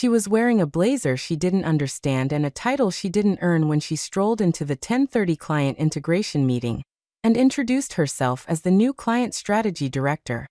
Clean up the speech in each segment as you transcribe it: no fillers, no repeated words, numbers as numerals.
She was wearing a blazer she didn't understand and a title she didn't earn when she strolled into the 10:30 client integration meeting and introduced herself as the new client strategy director.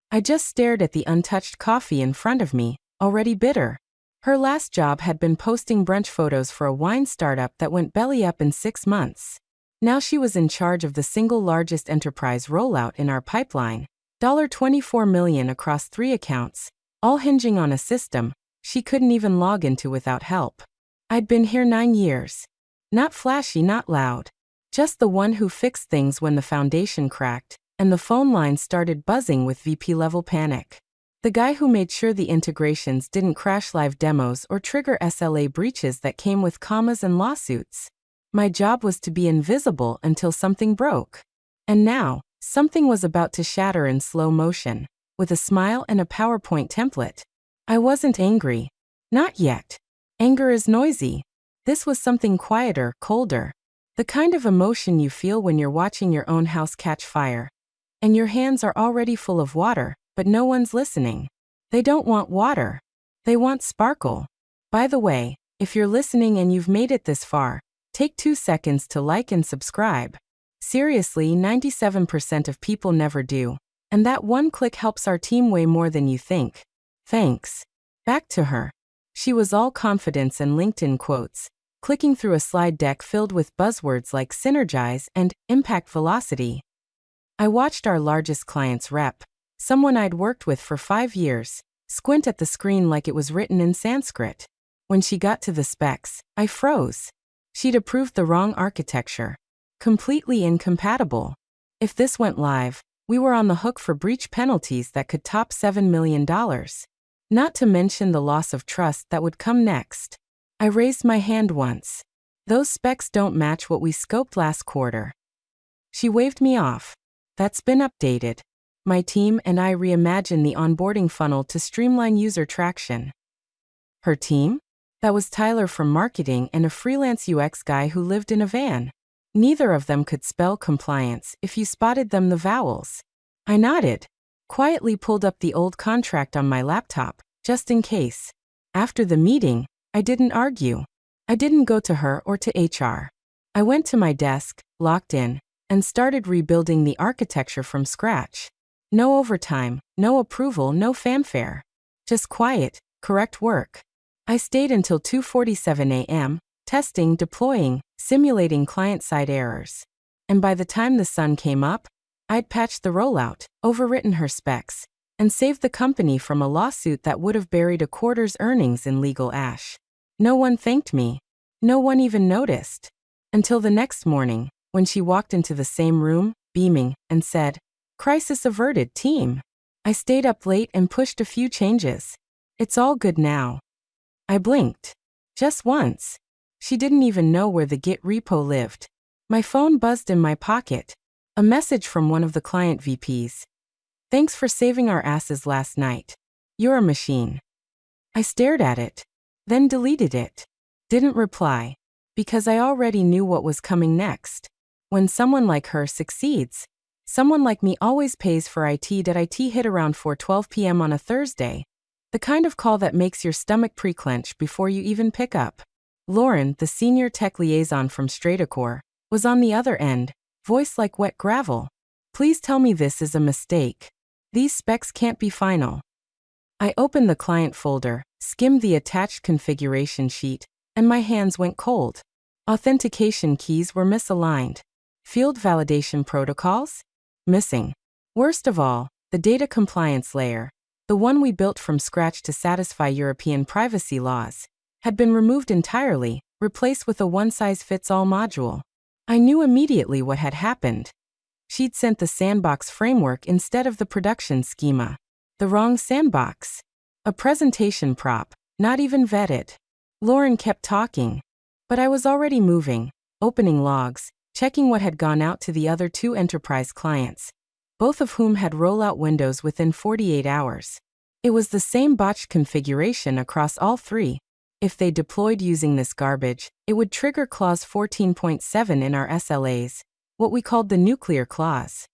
I just stared at the untouched coffee in front of me, already bitter. Her last job had been posting brunch photos for a wine startup that went belly up in 6 months. Now she was in charge of the single largest enterprise rollout in our pipeline, $24 million across 3 accounts, all hinging on a system she couldn't even log into without help. I'd been here 9 years. Not flashy, not loud. Just the one who fixed things when the foundation cracked and the phone lines started buzzing with VP-level panic. The guy who made sure the integrations didn't crash live demos or trigger SLA breaches that came with commas and lawsuits. My job was to be invisible until something broke. And now, something was about to shatter in slow motion, with a smile and a PowerPoint template. I wasn't angry. Not yet. Anger is noisy. This was something quieter, colder. The kind of emotion you feel when you're watching your own house catch fire. And your hands are already full of water, but no one's listening. They don't want water. They want sparkle. By the way, if you're listening and you've made it this far, take 2 seconds to like and subscribe. Seriously, 97% of people never do. And that one click helps our team way more than you think. Thanks. Back to her. She was all confidence and LinkedIn quotes, clicking through a slide deck filled with buzzwords like synergize and impact velocity. I watched our largest client's rep, someone I'd worked with for 5 years, squint at the screen like it was written in Sanskrit. When she got to the specs, I froze. She'd approved the wrong architecture. Completely incompatible. If this went live, we were on the hook for breach penalties that could top $7 million. Not to mention the loss of trust that would come next. I raised my hand once. Those specs don't match what we scoped last quarter. She waved me off. That's been updated. My team and I reimagined the onboarding funnel to streamline user traction. Her team? That was Tyler from marketing and a freelance UX guy who lived in a van. Neither of them could spell compliance if you spotted them the vowels. I nodded. Quietly pulled up the old contract on my laptop, just in case. After the meeting, I didn't argue. I didn't go to her or to HR. I went to my desk, locked in, and started rebuilding the architecture from scratch. No overtime, no approval, no fanfare. Just quiet, correct work. I stayed until 2:47 a.m., testing, deploying, simulating client-side errors. And by the time the sun came up, I'd patched the rollout, overwritten her specs, and saved the company from a lawsuit that would have buried a quarter's earnings in legal ash. No one thanked me. No one even noticed. Until the next morning, when she walked into the same room, beaming, and said, "Crisis averted, team." I stayed up late and pushed a few changes. It's all good now. I blinked. Just once. She didn't even know where the Git repo lived. My phone buzzed in my pocket. A message from one of the client VPs. "Thanks for saving our asses last night. You're a machine." I stared at it, then deleted it. Didn't reply, because I already knew what was coming next. When someone like her succeeds, someone like me always pays for IT. Did IT hit around 4:12 p.m. on a Thursday? The kind of call that makes your stomach pre-clench before you even pick up. Lauren, the senior tech liaison from Stratacore, was on the other end, voice like wet gravel. "Please tell me this is a mistake. These specs can't be final." I opened the client folder, skimmed the attached configuration sheet, and my hands went cold. Authentication keys were misaligned. Field validation protocols? Missing. Worst of all, the data compliance layer, the one we built from scratch to satisfy European privacy laws, had been removed entirely, replaced with a one-size-fits-all module. I knew immediately what had happened. She'd sent the sandbox framework instead of the production schema. The wrong sandbox. A presentation prop, not even vetted. Lauren kept talking. But I was already moving, opening logs, checking what had gone out to the other 2 enterprise clients, both of whom had rollout windows within 48 hours. It was the same botched configuration across all 3. If they deployed using this garbage, it would trigger clause 14.7 in our SLAs, what we called the nuclear clause.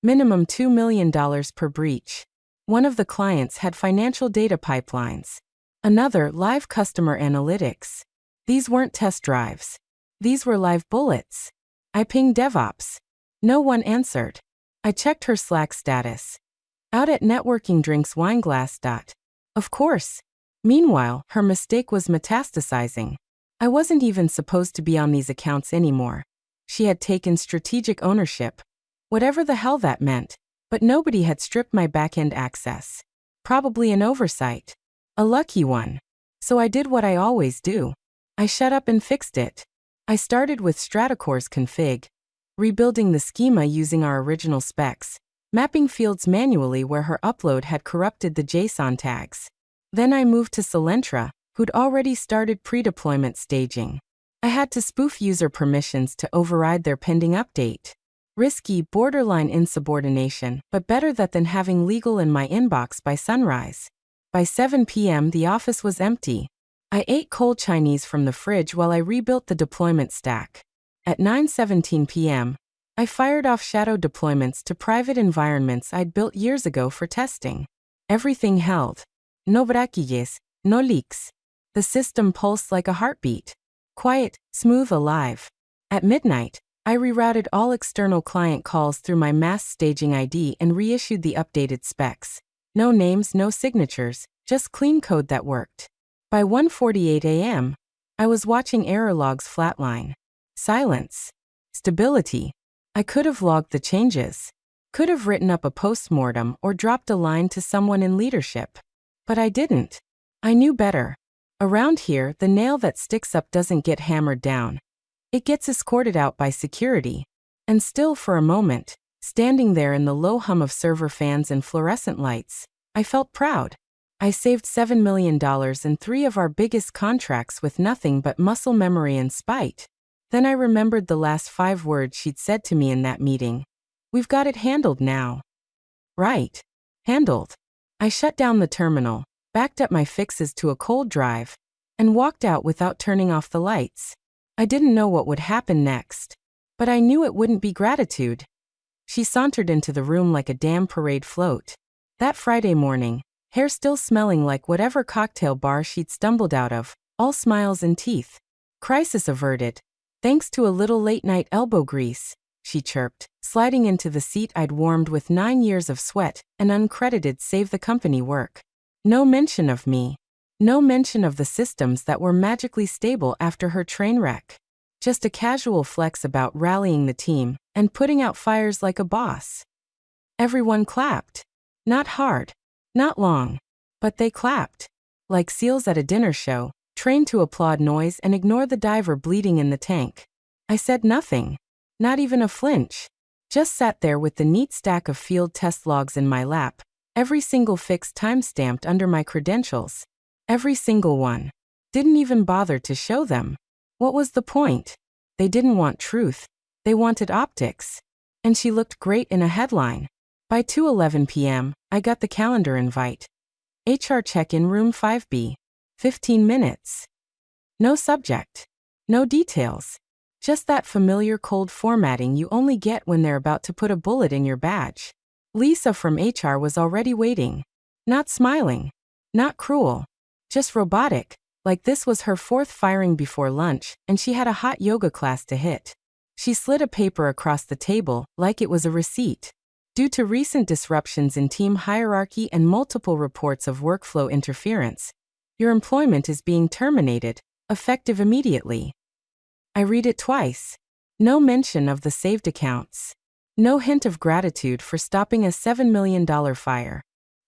Minimum $2 million per breach. One of the clients had financial data pipelines. Another, live customer analytics. These weren't test drives. These were live bullets. I pinged DevOps. No one answered. I checked her Slack status. Out at networking drinks wineglass. Of course. Meanwhile, her mistake was metastasizing. I wasn't even supposed to be on these accounts anymore. She had taken strategic ownership. Whatever the hell that meant. But nobody had stripped my backend access. Probably an oversight. A lucky one. So I did what I always do. I shut up and fixed it. I started with Stratacore's config, rebuilding the schema using our original specs, mapping fields manually where her upload had corrupted the JSON tags. Then I moved to Selentra, who'd already started pre-deployment staging. I had to spoof user permissions to override their pending update. Risky, borderline insubordination, but better that than having legal in my inbox by sunrise. By 7 p.m. the office was empty. I ate cold Chinese from the fridge while I rebuilt the deployment stack. At 9:17 p.m., I fired off shadow deployments to private environments I'd built years ago for testing. Everything held. No braquilles, no leaks. The system pulsed like a heartbeat. Quiet, smooth, alive. At midnight, I rerouted all external client calls through my mass staging ID and reissued the updated specs. No names, no signatures, just clean code that worked. By 1:48 a.m., I was watching error logs flatline. Silence. Stability. I could have logged the changes. Could have written up a postmortem or dropped a line to someone in leadership. But I didn't. I knew better. Around here, the nail that sticks up doesn't get hammered down. It gets escorted out by security. And still for a moment, standing there in the low hum of server fans and fluorescent lights, I felt proud. I saved $7 million in 3 of our biggest contracts with nothing but muscle memory and spite. Then I remembered the last 5 words she'd said to me in that meeting. We've got it handled now. Right. Handled. I shut down the terminal, backed up my fixes to a cold drive, and walked out without turning off the lights. I didn't know what would happen next, but I knew it wouldn't be gratitude. She sauntered into the room like a damn parade float. That Friday morning, hair still smelling like whatever cocktail bar she'd stumbled out of, all smiles and teeth. Crisis averted. Thanks to a little late-night elbow grease, she chirped, sliding into the seat I'd warmed with 9 years of sweat and uncredited save-the-company work. No mention of me. No mention of the systems that were magically stable after her train wreck. Just a casual flex about rallying the team and putting out fires like a boss. Everyone clapped. Not hard. Not long. But they clapped. Like seals at a dinner show, trained to applaud noise and ignore the diver bleeding in the tank. I said nothing. Not even a flinch. Just sat there with the neat stack of field test logs in my lap, every single fix time-stamped under my credentials. Every single one. Didn't even bother to show them. What was the point? They didn't want truth. They wanted optics. And she looked great in a headline. By 2:11 p.m., I got the calendar invite. HR check-in room 5B. 15 minutes. No subject. No details. Just that familiar cold formatting you only get when they're about to put a bullet in your badge. Lisa from HR was already waiting. Not smiling. Not cruel. Just robotic, like this was her 4th firing before lunch, and she had a hot yoga class to hit. She slid a paper across the table, like it was a receipt. Due to recent disruptions in team hierarchy and multiple reports of workflow interference, your employment is being terminated, effective immediately. I read it twice. No mention of the saved accounts. No hint of gratitude for stopping a $7 million fire.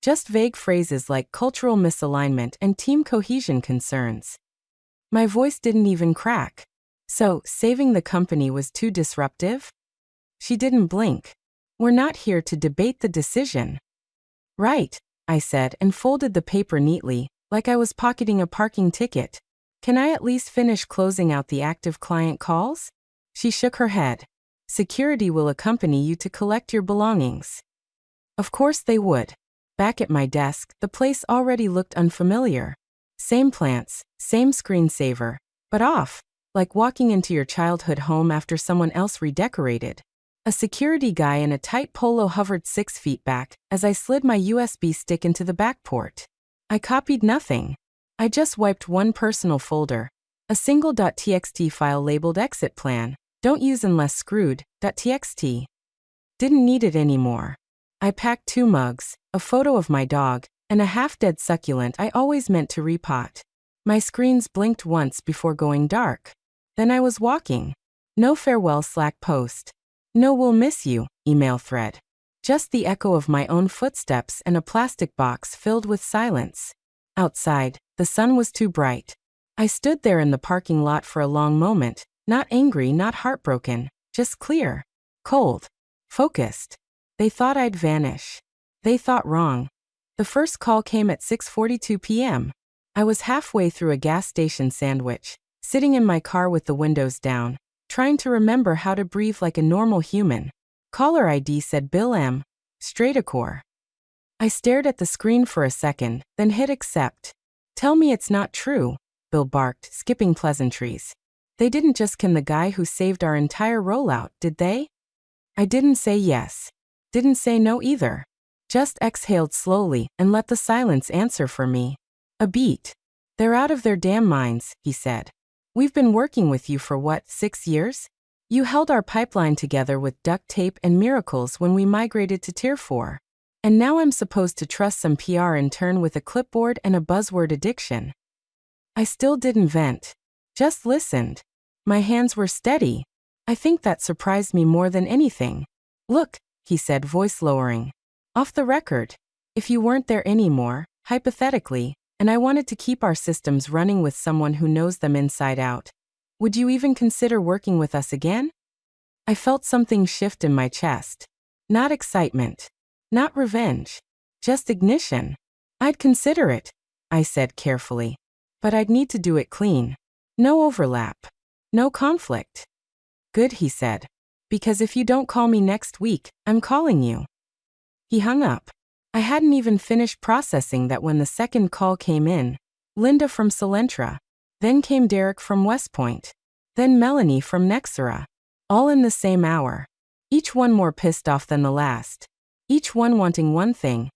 Just vague phrases like cultural misalignment and team cohesion concerns. My voice didn't even crack. So, saving the company was too disruptive? She didn't blink. We're not here to debate the decision. Right, I said and folded the paper neatly, like I was pocketing a parking ticket. Can I at least finish closing out the active client calls? She shook her head. Security will accompany you to collect your belongings. Of course they would. Back at my desk, the place already looked unfamiliar. Same plants, same screensaver, but off, like walking into your childhood home after someone else redecorated. A security guy in a tight polo hovered 6 feet back as I slid my USB stick into the back port. I copied nothing. I just wiped one personal folder. A single .txt file labeled exit plan. Don't use unless screwed. .txt. Didn't need it anymore. I packed 2 mugs, a photo of my dog, and a half-dead succulent I always meant to repot. My screens blinked once before going dark. Then I was walking. No farewell Slack post. No we'll miss you email thread. Just the echo of my own footsteps and a plastic box filled with silence. Outside, the sun was too bright. I stood there in the parking lot for a long moment, not angry, not heartbroken, just clear, cold, focused. They thought I'd vanish. They thought wrong. The first call came at 6:42 p.m. I was halfway through a gas station sandwich, sitting in my car with the windows down, trying to remember how to breathe like a normal human. Caller ID said Bill M. Stratacor. I stared at the screen for a second, then hit accept. Tell me it's not true, Bill barked, skipping pleasantries. They didn't just can the guy who saved our entire rollout, did they? I didn't say yes. Didn't say no either. Just exhaled slowly and let the silence answer for me. A beat. They're out of their damn minds, he said. We've been working with you for what, 6 years? You held our pipeline together with duct tape and miracles when we migrated to Tier 4. And now I'm supposed to trust some PR intern with a clipboard and a buzzword addiction. I still didn't vent. Just listened. My hands were steady. I think that surprised me more than anything. Look, he said, voice lowering. Off the record. If you weren't there anymore, hypothetically, and I wanted to keep our systems running with someone who knows them inside out, would you even consider working with us again? I felt something shift in my chest. Not excitement. Not revenge. Just ignition. I'd consider it, I said carefully. But I'd need to do it clean. No overlap. No conflict. Good, he said. Because if you don't call me next week, I'm calling you. He hung up. I hadn't even finished processing that when the second call came in. Linda from Solentra. Then came Derek from West Point. Then Melanie from Nexera. All in the same hour. Each one more pissed off than the last. Each one wanting one thing.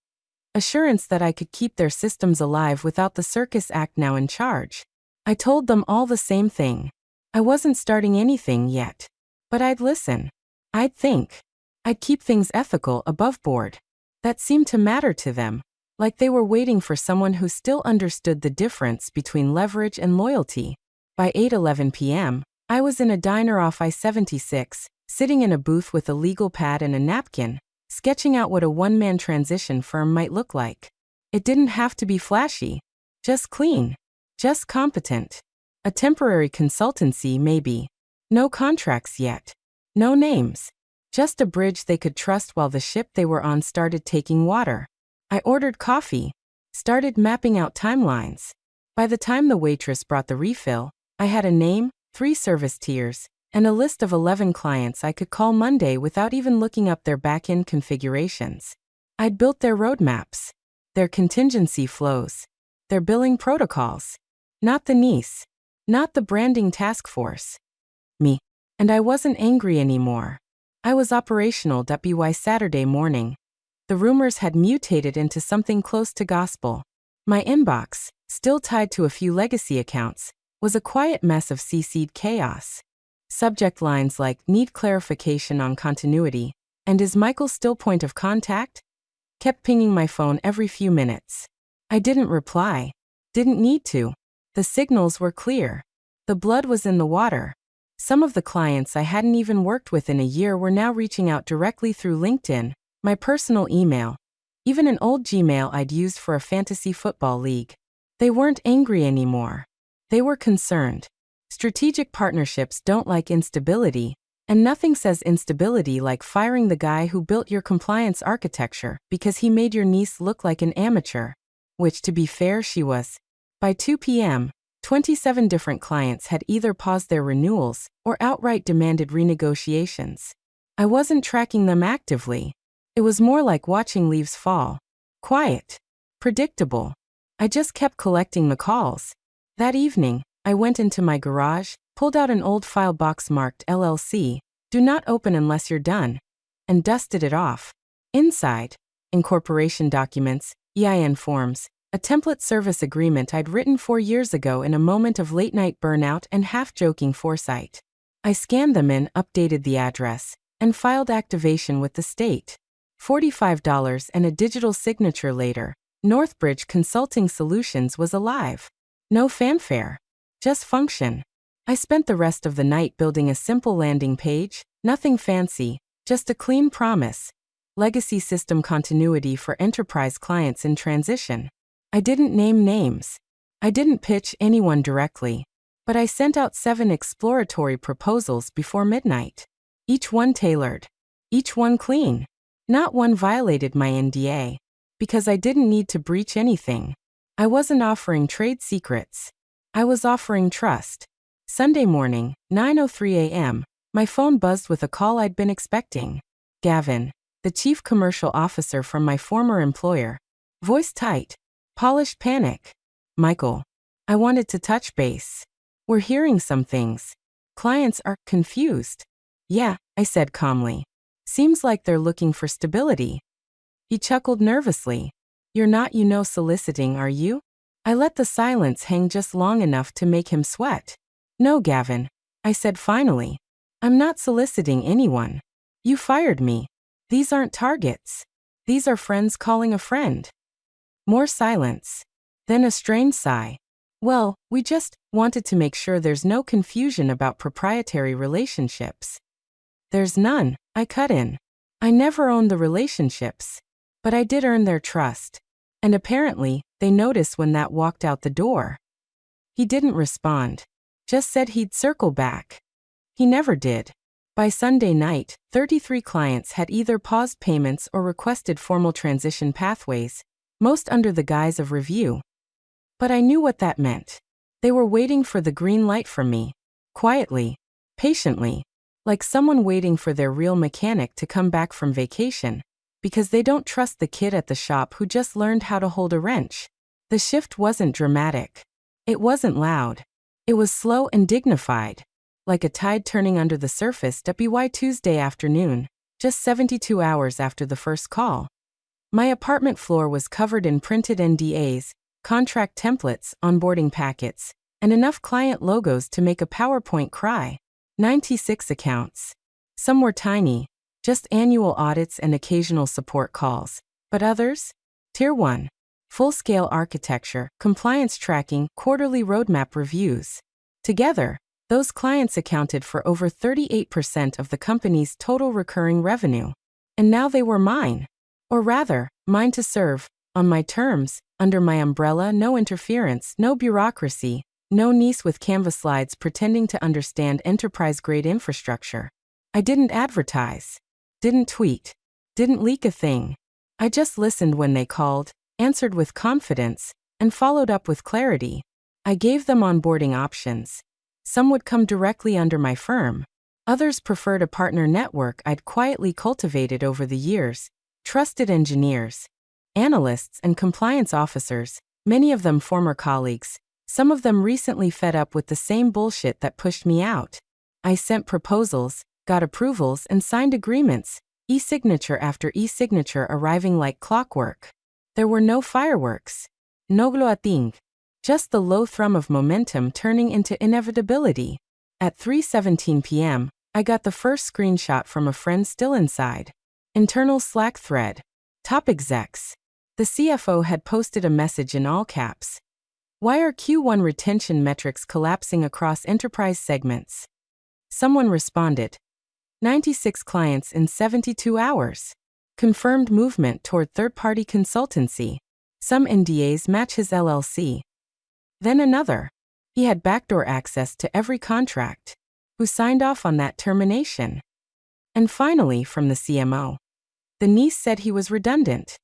Assurance that I could keep their systems alive without the circus act now in charge. I told them all the same thing. I wasn't starting anything yet. But I'd listen. I'd think. I'd keep things ethical above board. That seemed to matter to them. Like they were waiting for someone who still understood the difference between leverage and loyalty. By 8:11 p.m., I was in a diner off I-76, sitting in a booth with a legal pad and a napkin, sketching out what a one-man transition firm might look like. It didn't have to be flashy. Just clean. Just competent. A temporary consultancy, maybe. No contracts yet. No names. Just a bridge they could trust while the ship they were on started taking water. I ordered coffee. Started mapping out timelines. By the time the waitress brought the refill, I had a name, 3 service tiers, and a list of 11 clients I could call Monday without even looking up their back-end configurations. I'd built their roadmaps, their contingency flows, their billing protocols. Not the niece. Not the branding task force. Me. And I wasn't angry anymore. I was operational. By Saturday morning, the rumors had mutated into something close to gospel. My inbox, still tied to a few legacy accounts, was a quiet mess of CC'd chaos. Subject lines like, need clarification on continuity, and is Michael still point of contact? Kept pinging my phone every few minutes. I didn't reply. Didn't need to. The signals were clear. The blood was in the water. Some of the clients I hadn't even worked with in a year were now reaching out directly through LinkedIn, my personal email, even an old Gmail I'd used for a fantasy football league. They weren't angry anymore. They were concerned. Strategic partnerships don't like instability, and nothing says instability like firing the guy who built your compliance architecture because he made your niece look like an amateur. Which, to be fair, she was. By 2 p.m., 27 different clients had either paused their renewals or outright demanded renegotiations. I wasn't tracking them actively. It was more like watching leaves fall. Quiet. Predictable. I just kept collecting the calls. That evening, I went into my garage, pulled out an old file box marked LLC, do not open unless you're done, and dusted it off. Inside, incorporation documents, EIN forms, A template service agreement I'd written 4 years ago in a moment of late-night burnout and half-joking foresight. I scanned them in, updated the address, and filed activation with the state. $45 and a digital signature later, Northbridge Consulting Solutions was alive. No fanfare. Just function. I spent the rest of the night building a simple landing page, nothing fancy, just a clean promise. Legacy system continuity for enterprise clients in transition. I didn't name names. I didn't pitch anyone directly. But I sent out 7 exploratory proposals before midnight. Each one tailored. Each one clean. Not one violated my NDA. Because I didn't need to breach anything. I wasn't offering trade secrets. I was offering trust. Sunday morning, 9:03 a.m., my phone buzzed with a call I'd been expecting. Gavin, the chief commercial officer from my former employer. Voice tight. Polished panic. Michael. I wanted to touch base. We're hearing some things. Clients are confused. Yeah, I said calmly. Seems like they're looking for stability. He chuckled nervously. You're not, soliciting, are you? I let the silence hang just long enough to make him sweat. No, Gavin, I said finally. I'm not soliciting anyone. You fired me. These aren't targets. These are friends calling a friend. More silence. Then a strained sigh. Well, we just wanted to make sure there's no confusion about proprietary relationships. There's none, I cut in. I never owned the relationships. But I did earn their trust. And apparently, they noticed when that walked out the door. He didn't respond. Just said he'd circle back. He never did. By Sunday night, 33 clients had either paused payments or requested formal transition pathways, most under the guise of review. But I knew what that meant. They were waiting for the green light from me. Quietly. Patiently. Like someone waiting for their real mechanic to come back from vacation. Because they don't trust the kid at the shop who just learned how to hold a wrench. The shift wasn't dramatic. It wasn't loud. It was slow and dignified. Like a tide turning under the surface. By Tuesday afternoon, just 72 hours after the first call. My apartment floor was covered in printed NDAs, contract templates, onboarding packets, and enough client logos to make a PowerPoint cry. 96 accounts. Some were tiny, just annual audits and occasional support calls. But others? Tier 1. Full-scale architecture, compliance tracking, quarterly roadmap reviews. Together, those clients accounted for over 38% of the company's total recurring revenue. And now they were mine. Or rather, mine to serve, on my terms, under my umbrella. No interference, no bureaucracy, no niece with Canva slides pretending to understand enterprise-grade infrastructure. I didn't advertise. Didn't tweet. Didn't leak a thing. I just listened when they called, answered with confidence, and followed up with clarity. I gave them onboarding options. Some would come directly under my firm. Others preferred a partner network I'd quietly cultivated over the years. Trusted engineers, analysts, and compliance officers, many of them former colleagues, some of them recently fed up with the same bullshit that pushed me out. I sent proposals, got approvals, and signed agreements, e-signature after e-signature arriving like clockwork. There were no fireworks. No gloating. Just the low thrum of momentum turning into inevitability. At 3:17 p.m., I got the first screenshot from a friend still inside. Internal Slack thread. Top execs. The CFO had posted a message in all caps. Why are Q1 retention metrics collapsing across enterprise segments? Someone responded. 96 clients in 72 hours. Confirmed movement toward third-party consultancy. Some NDAs match his LLC. Then another. He had backdoor access to every contract. Who signed off on that termination? And finally, from the CMO. The niece said he was redundant.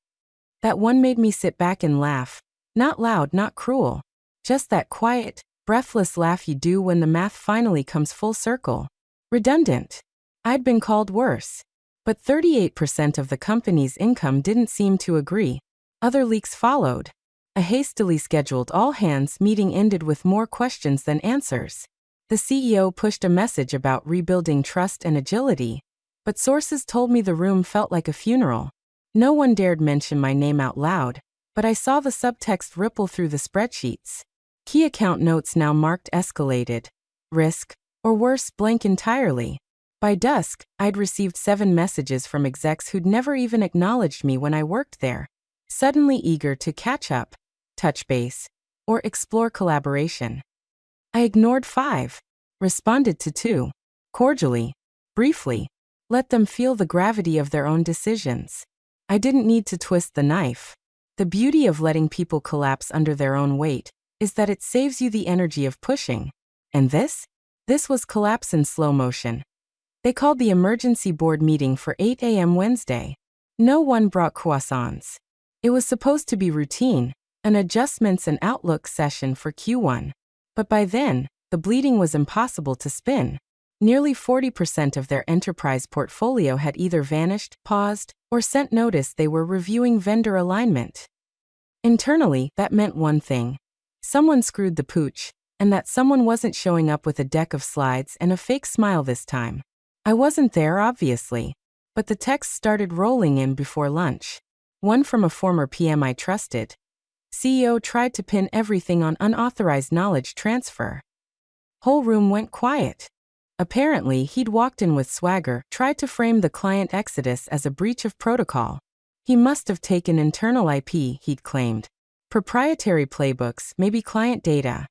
That one made me sit back and laugh. Not loud, not cruel. Just that quiet, breathless laugh you do when the math finally comes full circle. Redundant. I'd been called worse. But 38% of the company's income didn't seem to agree. Other leaks followed. A hastily scheduled all-hands meeting ended with more questions than answers. The CEO pushed a message about rebuilding trust and agility. But sources told me the room felt like a funeral. No one dared mention my name out loud. but I saw the subtext ripple through the spreadsheets. Key account notes now marked escalated, risk, or worse, blank entirely. By dusk, I'd received 7 messages from execs who'd never even acknowledged me when I worked there, suddenly eager to catch up, touch base, or explore collaboration. I ignored 5, responded to 2, cordially, briefly, let them feel the gravity of their own decisions. I didn't need to twist the knife. The beauty of letting people collapse under their own weight is that it saves you the energy of pushing. And this was collapse in slow motion. They called the emergency board meeting for 8 a.m. Wednesday. No one brought croissants. It was supposed to be routine, an adjustments and outlook session for Q1. But by then, the bleeding was impossible to spin. Nearly 40% of their enterprise portfolio had either vanished, paused, or sent notice they were reviewing vendor alignment. Internally, that meant one thing. Someone screwed the pooch, and that someone wasn't showing up with a deck of slides and a fake smile this time. I wasn't there, obviously, but the texts started rolling in before lunch. One from a former PM I trusted. CEO tried to pin everything on unauthorized knowledge transfer. Whole room went quiet. Apparently, he'd walked in with swagger, tried to frame the client exodus as a breach of protocol. He must have taken internal IP, he'd claimed. Proprietary playbooks, maybe client data.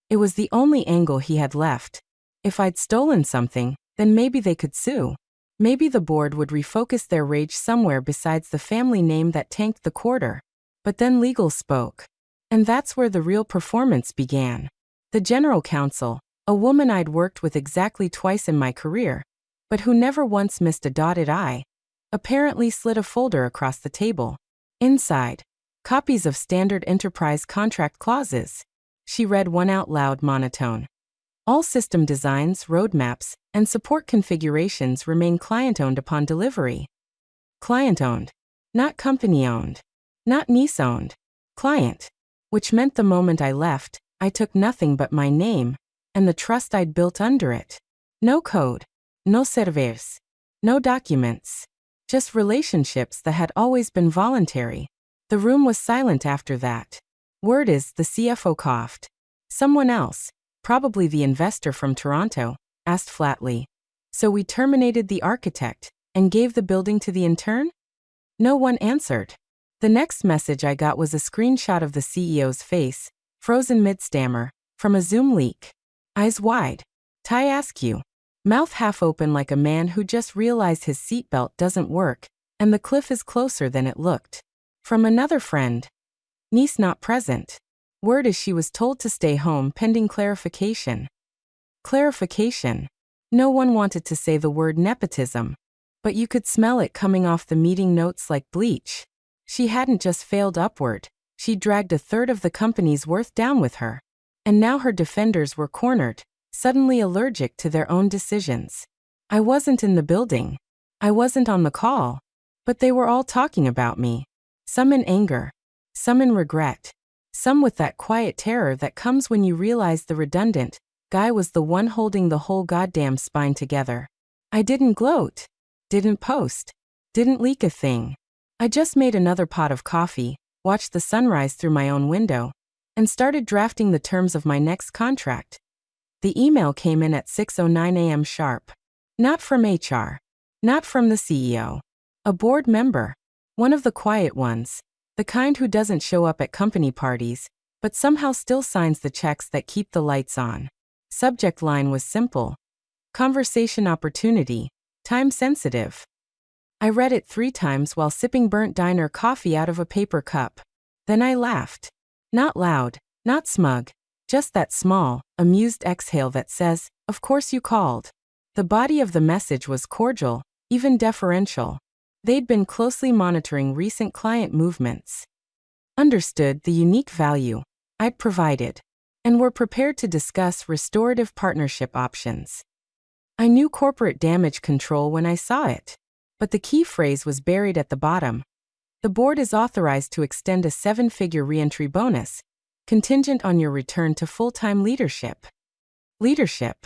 It was the only angle he had left. If I'd stolen something, then maybe they could sue. Maybe the board would refocus their rage somewhere besides the family name that tanked the quarter. But then legal spoke. And that's where the real performance began. The general counsel, a woman I'd worked with exactly twice in my career, but who never once missed a dotted I, apparently slid a folder across the table. Inside, copies of standard enterprise contract clauses. She read one out loud, monotone. All system designs, roadmaps, and support configurations remain client-owned upon delivery. Client-owned. Not company-owned. Not niece-owned. Client. Which meant the moment I left, I took nothing but my name, and the trust I'd built under it. No code. No servers. No documents. Just relationships that had always been voluntary. The room was silent after that. Word is, the CFO coughed. Someone else, probably the investor from Toronto, asked flatly. So we terminated the architect and gave the building to the intern? No one answered. The next message I got was a screenshot of the CEO's face, frozen mid-stammer, from a Zoom leak. Eyes wide. Tie askew. Mouth half open like a man who just realized his seatbelt doesn't work, and the cliff is closer than it looked. From another friend. Niece not present. Word is she was told to stay home pending clarification. Clarification. No one wanted to say the word nepotism, but you could smell it coming off the meeting notes like bleach. She hadn't just failed upward, she dragged a third of the company's worth down with her. And now her defenders were cornered, suddenly allergic to their own decisions. I wasn't in the building. I wasn't on the call. But they were all talking about me. Some in anger. Some in regret. Some with that quiet terror that comes when you realize the redundant guy was the one holding the whole goddamn spine together. I didn't gloat. Didn't post. Didn't leak a thing. I just made another pot of coffee, watched the sunrise through my own window, and started drafting the terms of my next contract. The email came in at 6:09 a.m. sharp. Not from HR. Not from the CEO. A board member. One of the quiet ones. The kind who doesn't show up at company parties, but somehow still signs the checks that keep the lights on. Subject line was simple. Conversation opportunity. Time sensitive. I read it 3 times while sipping burnt diner coffee out of a paper cup. Then I laughed. Not loud, not smug, just that small, amused exhale that says, "Of course you called." The body of the message was cordial, even deferential. They'd been closely monitoring recent client movements. Understood the unique value I'd provided, and were prepared to discuss restorative partnership options. I knew corporate damage control when I saw it, but the key phrase was buried at the bottom. The board is authorized to extend a 7-figure reentry bonus, contingent on your return to full-time leadership. Leadership.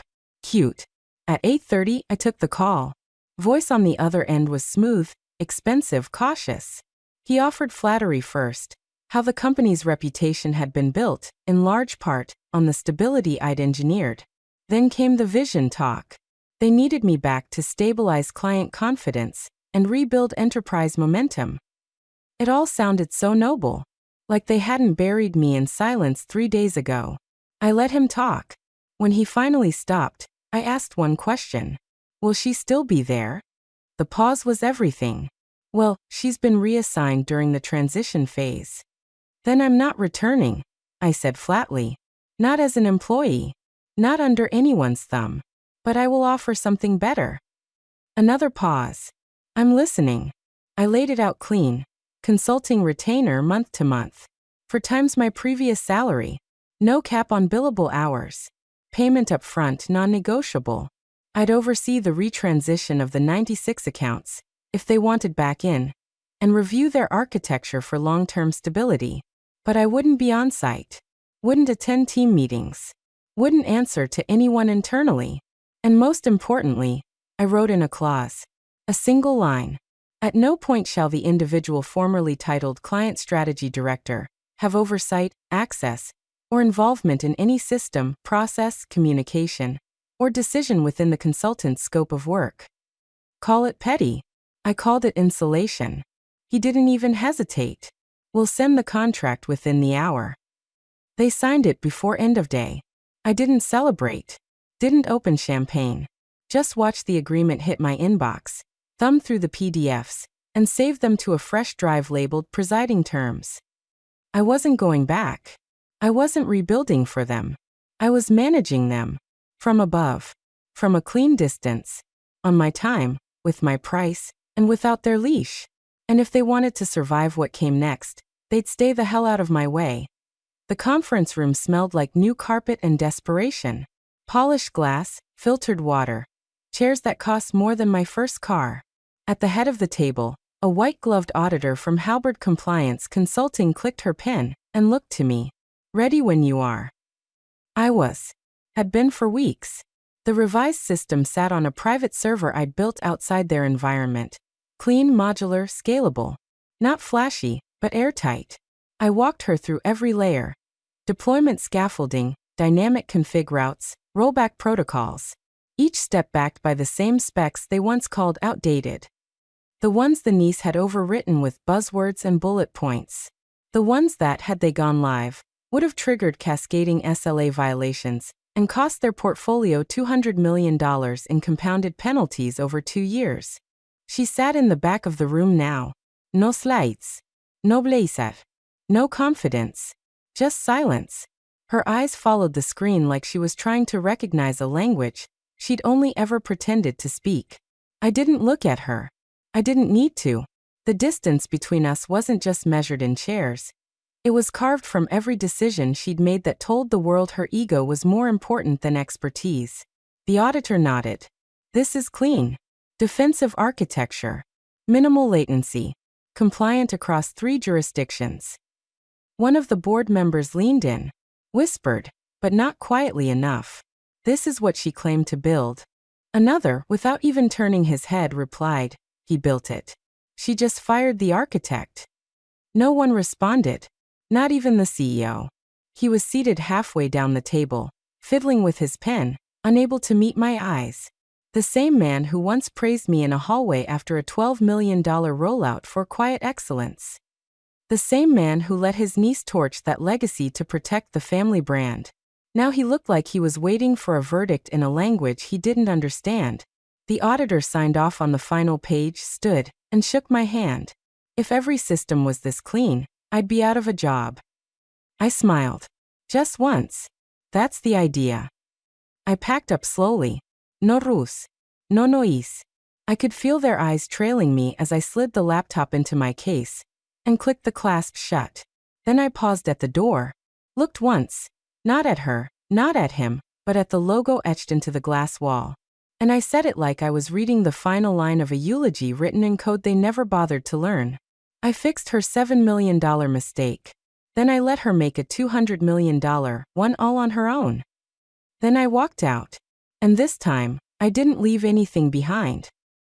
Cute. At 8:30, I took the call. Voice on the other end was smooth, expensive, cautious. He offered flattery first, how the company's reputation had been built, in large part, on the stability I'd engineered. Then came the vision talk. They needed me back to stabilize client confidence and rebuild enterprise momentum. It all sounded so noble, like they hadn't buried me in silence 3 days ago. I let him talk. When he finally stopped, I asked one question. Will she still be there? The pause was everything. Well, she's been reassigned during the transition phase. Then I'm not returning, I said flatly. Not as an employee. Not under anyone's thumb. But I will offer something better. Another pause. I'm listening. I laid it out clean. Consulting retainer month to month. For times my previous salary. No cap on billable hours. Payment up front non-negotiable. I'd oversee the retransition of the 96 accounts, if they wanted back in, and review their architecture for long-term stability. But I wouldn't be on site. Wouldn't attend team meetings. Wouldn't answer to anyone internally. And most importantly, I wrote in a clause. A single line. At no point shall the individual formerly titled Client Strategy Director have oversight, access, or involvement in any system, process, communication, or decision within the consultant's scope of work. Call it petty. I called it insulation. He didn't even hesitate. We'll send the contract within the hour. They signed it before end of day. I didn't celebrate. Didn't open champagne. Just watched the agreement hit my inbox, thumbed through the PDFs, and saved them to a fresh drive labeled Presiding Terms. I wasn't going back. I wasn't rebuilding for them. I was managing them. From above. From a clean distance. On my time, with my price, and without their leash. And if they wanted to survive what came next, they'd stay the hell out of my way. The conference room smelled like new carpet and desperation. Polished glass, filtered water. Chairs that cost more than my first car. At the head of the table, a white-gloved auditor from Halberd Compliance Consulting clicked her pen and looked to me. Ready when you are. I was. Had been for weeks. The revised system sat on a private server I'd built outside their environment. Clean, modular, scalable. Not flashy, but airtight. I walked her through every layer. Deployment scaffolding, dynamic config routes, rollback protocols. Each step backed by the same specs they once called outdated. The ones the niece had overwritten with buzzwords and bullet points. The ones that, had they gone live, would have triggered cascading SLA violations and cost their portfolio $200 million in compounded penalties over 2 years. She sat in the back of the room now. No slides. No blazer. No confidence. Just silence. Her eyes followed the screen like she was trying to recognize a language she'd only ever pretended to speak. I didn't look at her. I didn't need to. The distance between us wasn't just measured in chairs. It was carved from every decision she'd made that told the world her ego was more important than expertise. The auditor nodded. This is clean. Defensive architecture. Minimal latency. Compliant across 3 jurisdictions. One of the board members leaned in. Whispered, but not quietly enough. This is what she claimed to build. Another, without even turning his head, replied, he built it. She just fired the architect. No one responded. Not even the CEO. He was seated halfway down the table, fiddling with his pen, unable to meet my eyes. The same man who once praised me in a hallway after a $12 million rollout for quiet excellence. The same man who let his niece torch that legacy to protect the family brand. Now he looked like he was waiting for a verdict in a language he didn't understand. The auditor signed off on the final page, stood, and shook my hand. If every system was this clean, I'd be out of a job. I smiled. Just once. That's the idea. I packed up slowly. No rus. No noise. I could feel their eyes trailing me as I slid the laptop into my case and clicked the clasp shut. Then I paused at the door, looked once, not at her, not at him, but at the logo etched into the glass wall. And I said it like I was reading the final line of a eulogy written in code they never bothered to learn. I fixed her $7 million mistake. Then I let her make a $200 million one all on her own. Then I walked out. And this time, I didn't leave anything behind.